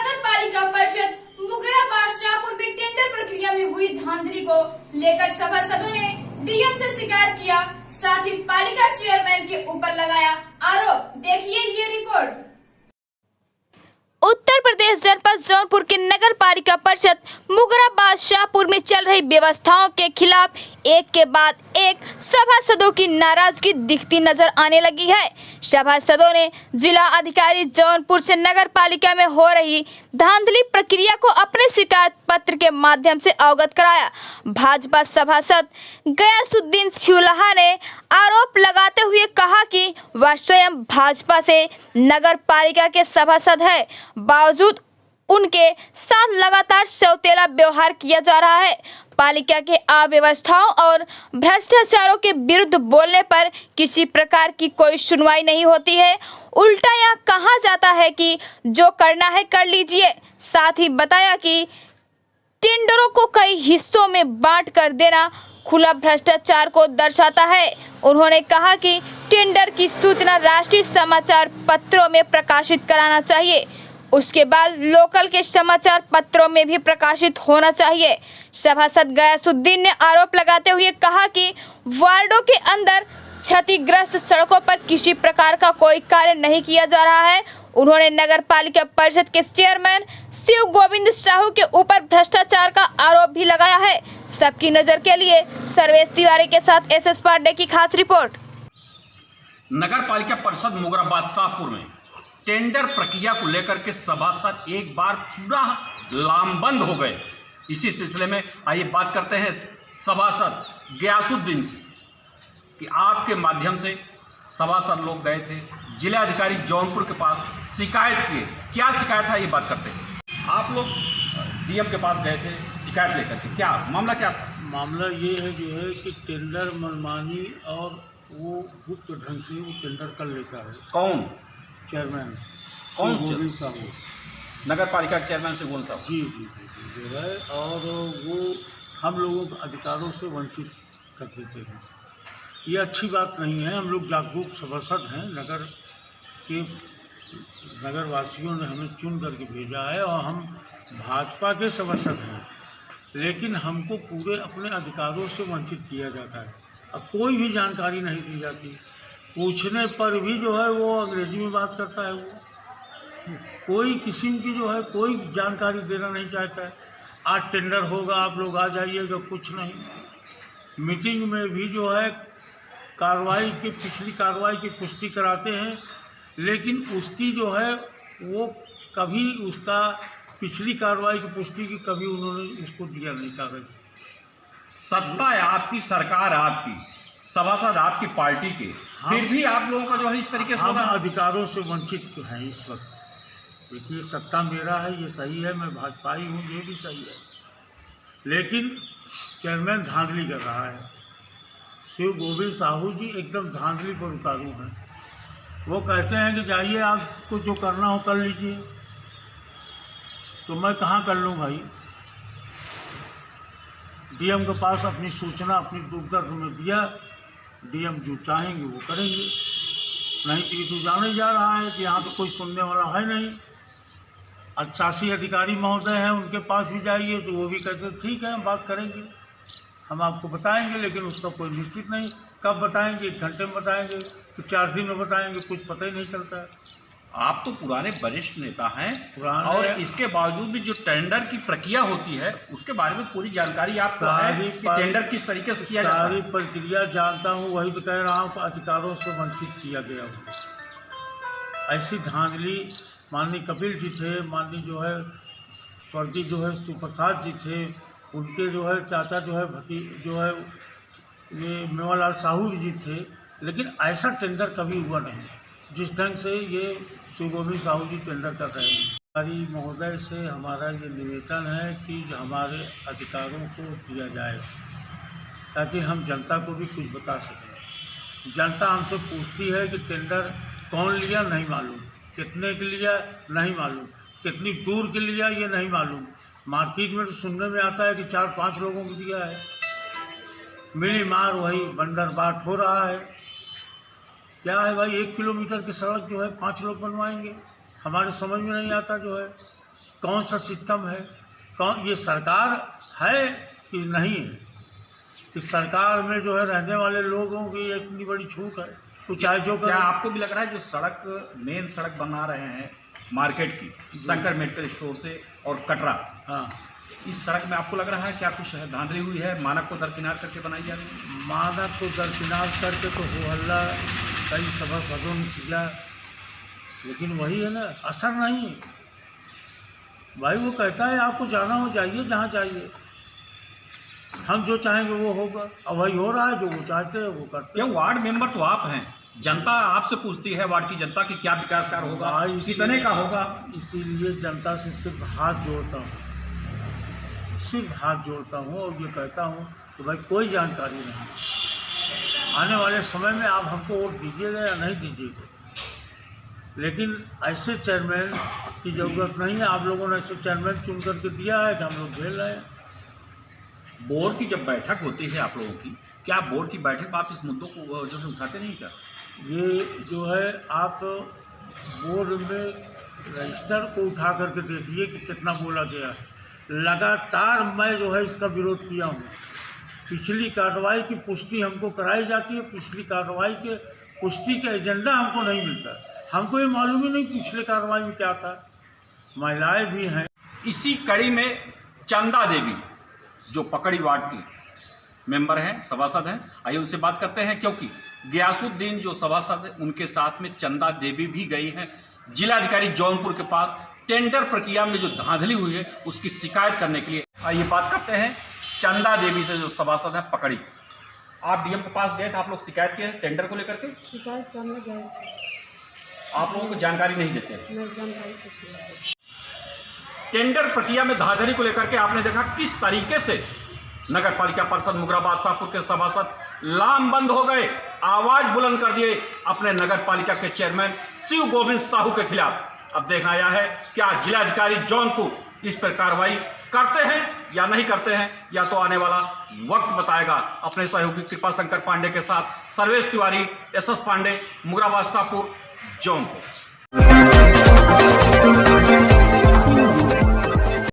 नगर पालिका परिषद मुगराबाद शाहपुर में टेंडर प्रक्रिया में हुई धांधली को लेकर सभासदों ने डीएम से शिकायत किया, साथ ही पालिका चेयरमैन के ऊपर लगाया आरोप। देखिए ये रिपोर्ट। उत्तर प्रदेश जनपद जौनपुर के नगर पालिका परिषद मुगराबाद शाहपुर में चल रही व्यवस्थाओं के खिलाफ एक के बाद एक सभासदों की नाराजगी दिखती नजर आने लगी है। सभासदों ने जिला अधिकारी जौनपुर से नगर पालिका में हो रही धांधली प्रक्रिया को अपने शिकायत पत्र के माध्यम से अवगत कराया। भाजपा सभासद गयासुद्दीन चूल्हा ने आरोप लगाते हुए कहा कि वह स्वयं भाजपा से नगर पालिका के सभासद है, बावजूद उनके साथ लगातार सौतेला व्यवहार किया जा रहा है। पालिका के अव्यवस्थाओं और भ्रष्टाचारों के विरुद्ध बोलने पर किसी प्रकार की कोई सुनवाई नहीं होती है। उल्टा यह कहा जाता है कि जो करना है कर लीजिए। साथ ही बताया कि टेंडरों को कई हिस्सों में बांट कर देना खुला भ्रष्टाचार को दर्शाता है। उन्होंने कहा कि टेंडर की सूचना राष्ट्रीय समाचार पत्रों में प्रकाशित कराना चाहिए, उसके बाद लोकल के समाचार पत्रों में भी प्रकाशित होना चाहिए। सभासद गयासुद्दीन ने आरोप लगाते हुए कहा कि वार्डों के अंदर क्षतिग्रस्त सड़कों पर किसी प्रकार का कोई कार्य नहीं किया जा रहा है। उन्होंने नगर पालिका परिषद के चेयरमैन शिव गोविंद साहू के ऊपर भ्रष्टाचार का आरोप भी लगाया है। सबकी नजर के लिए सर्वेश तिवारी के साथ एसएस पांडे की खास रिपोर्ट। नगर पालिका परिषद मुगराबाद शाहपुर में टेंडर प्रक्रिया को लेकर के सभासद एक बार पूरा लामबंद हो गए। इसी सिलसिले में आइए बात करते हैं सभासद गयासुद्दीन से कि आपके माध्यम से सभासद लोग गए थे जिला अधिकारी जौनपुर के पास, शिकायत किए। क्या शिकायत है ये बात करते हैं। आप लोग डीएम के पास गए थे शिकायत लेकर के, क्या मामला क्या था? मामला ये है जो है कि टेंडर मनमानी और वो गुप्त ढंग से वो टेंडर कर लेता है। कौन चेयरमैन? कौन गोविंद साहू, नगर पालिका के चेयरमैन से गोविंद साहू? जी जी जी जो है, और वो हम लोगों को अधिकारों से वंचित कर देते हैं। ये अच्छी बात नहीं है। हम लोग जागरूक सभासद हैं, नगर वासियों ने हमें चुन करके भेजा है और हम भाजपा के सभासद हैं, लेकिन हमको पूरे अपने अधिकारों से वंचित किया जाता है। अब कोई भी जानकारी नहीं दी जाती। पूछने पर भी जो है वो अंग्रेजी में बात करता है। वो कोई किस्म की जो है कोई जानकारी देना नहीं चाहता है। आज टेंडर होगा, आप लोग आ जाइएगा, कुछ नहीं। मीटिंग में भी जो है पिछली कार्रवाई की पुष्टि कराते हैं, लेकिन उसकी जो है वो कभी उसका पिछली कार्रवाई की पुष्टि की कभी उन्होंने उसको दिया नहीं कागज। सत्ता है आपकी, सरकार आपकी, सभासद आपकी पार्टी के, फिर भी आप लोगों का जो है इस तरीके से हम अधिकारों से वंचित हैं इस वक्त। देखिए, सत्ता मेरा है, ये सही है, मैं भाजपाई हूँ, ये भी सही है, लेकिन चेयरमैन धांधली कर रहा है। शिव गोविंद साहू जी एकदम धांधली पर उतारू हैं। वो कहते हैं कि जाइए आपको जो करना हो कर लीजिए, तो मैं कहाँ कर लूँ भाई। डीएम के पास अपनी सूचना अपनी दुख दर्द में दिया, डीएम जो चाहेंगे वो करेंगे। नहीं तो जाने जा रहा है कि यहाँ तो कोई सुनने वाला है नहीं। शासी अधिकारी महोदय हैं, उनके पास भी जाइए तो वो भी कहते हैं ठीक है हम बात करेंगे, हम आपको बताएंगे, लेकिन उसका कोई निश्चित नहीं। कब बताएंगे, 1 घंटे में बताएंगे, तो 4 दिन में बताएंगे, कुछ पता ही नहीं चलता है। आप तो पुराने वरिष्ठ नेता हैं और इसके बावजूद भी जो टेंडर की प्रक्रिया होती है उसके बारे में पूरी जानकारी आपको है कि टेंडर किस तरीके से किया जाता है। सारी प्रक्रिया जानता हूँ, वही तो कह रहा हूँ, अधिकारों से वंचित किया गया हूँ। ऐसी धांधली माननीय कपिल जी थे, माननीय जो है स्वर्गीय जो है सुप्रसाद जी थे, उनके जो है चाचा जो है जो है ये मेवालाल साहू जी थे, लेकिन ऐसा टेंडर कभी हुआ नहीं जिस ढंग से ये शिव गोविंद साहू जी टेंडर कर रहे हैं। हमारी महोदय से हमारा ये निवेदन है कि हमारे अधिकारों को दिया जाए ताकि हम जनता को भी कुछ बता सकें। जनता हमसे पूछती है कि टेंडर कौन लिया, नहीं मालूम, कितने के लिया नहीं मालूम, कितनी दूर के लिया ये नहीं मालूम। मार्केट में तो सुनने में आता है कि 4-5 लोगों को दिया है। मिली मार वही बंदर बाट हो रहा है। क्या है भाई, 1 किलोमीटर की सड़क जो है 5 लोग बनवाएंगे, हमारे समझ में नहीं आता जो है। कौन सा सिस्टम है, कौन ये सरकार है कि नहीं है, कि सरकार में जो है रहने वाले लोगों की इतनी बड़ी छूट है, तो चाहे जो क्या करें। आपको भी लग रहा है जो सड़क मेन सड़क बना रहे हैं मार्केट की शंकर मेडिकल स्टोर से और कटरा, हाँ, इस सड़क में आपको लग रहा है क्या कुछ धांधली हुई है, मानक को दरकिनार करके बनाई जा रही है? मानक को दरकिनार करके तो हो हल्ला कई सभा सदों ने किया, लेकिन वही है ना, असर नहीं है। भाई वो कहता है आपको जाना हो जाइए जहाँ चाहिए, हम जो चाहेंगे वो होगा, और वही हो रहा है, जो वो चाहते हैं वो करते क्या हैं। वार्ड मेंबर तो आप हैं, जनता आपसे पूछती है वार्ड की जनता कि क्या विकास कार्य होगा, भाई कितने का होगा? इसीलिए जनता से सिर्फ हाथ जोड़ता हूँ, सिर्फ हाथ जोड़ता हूँ और ये कहता हूँ कि भाई कोई जानकारी नहीं, आने वाले समय में आप हमको वोट दीजिएगा या नहीं दीजिएगा, लेकिन ऐसे चेयरमैन की ज़रूरत नहीं है। आप लोगों ने ऐसे चेयरमैन चुन करके दिया है कि हम लोग झेल रहे हैं। बोर्ड की जब बैठक होती है आप लोगों की, क्या बोर्ड की बैठक में आप इस मुद्दों को जो है उठाते नहीं क्या? ये जो है आप बोर्ड में रजिस्टर को उठा करके देखिए कि कितना बोला गया है। लगातार मैं जो है इसका विरोध किया हूँ। पिछली कार्रवाई की पुष्टि हमको कराई जाती है, पिछली कार्रवाई के पुष्टि का एजेंडा हमको नहीं मिलता। हमको ये मालूम ही नहीं पिछले कार्रवाई में क्या था। महिलाएं भी हैं। इसी कड़ी में चंदा देवी जो पकड़ी वार्ड की मेंबर हैं, सभासद हैं, आइए उनसे बात करते हैं, क्योंकि गयासुद्दीन जो सभासद हैं उनके साथ में चंदा देवी भी गई हैं जिलाधिकारी जौनपुर के पास टेंडर प्रक्रिया में जो धांधली हुई है उसकी शिकायत करने के लिए। आइए बात करते हैं चंदा देवी से जो सभासद हैं पकड़ी। आप डीएम के पास गए थे, आप लोग शिकायत किए टेंडर को लेकर के? शिकायत करने गए थे, आप लोगों को जानकारी नहीं देते? नहीं जानकारी कुछ नहीं दी। टेंडर प्रक्रिया में धांधली को लेकर के आपने देखा किस तरीके से नगर पालिका परिषद मुगराबाद शाहपुर के सभासद लामबंद हो गए, आवाज बुलंद कर दिए अपने नगर पालिका के चेयरमैन शिव गोविंद साहू के खिलाफ। अब देखना आया है क्या जिलाधिकारी जौनपुर इस पर कार्रवाई करते हैं या नहीं करते हैं, या तो आने वाला वक्त बताएगा। अपने सहयोगी कृपा शंकर पांडे के साथ सर्वेश तिवारी, एसएस पांडे, मुगराबाद शाहपुर, जौनपुर।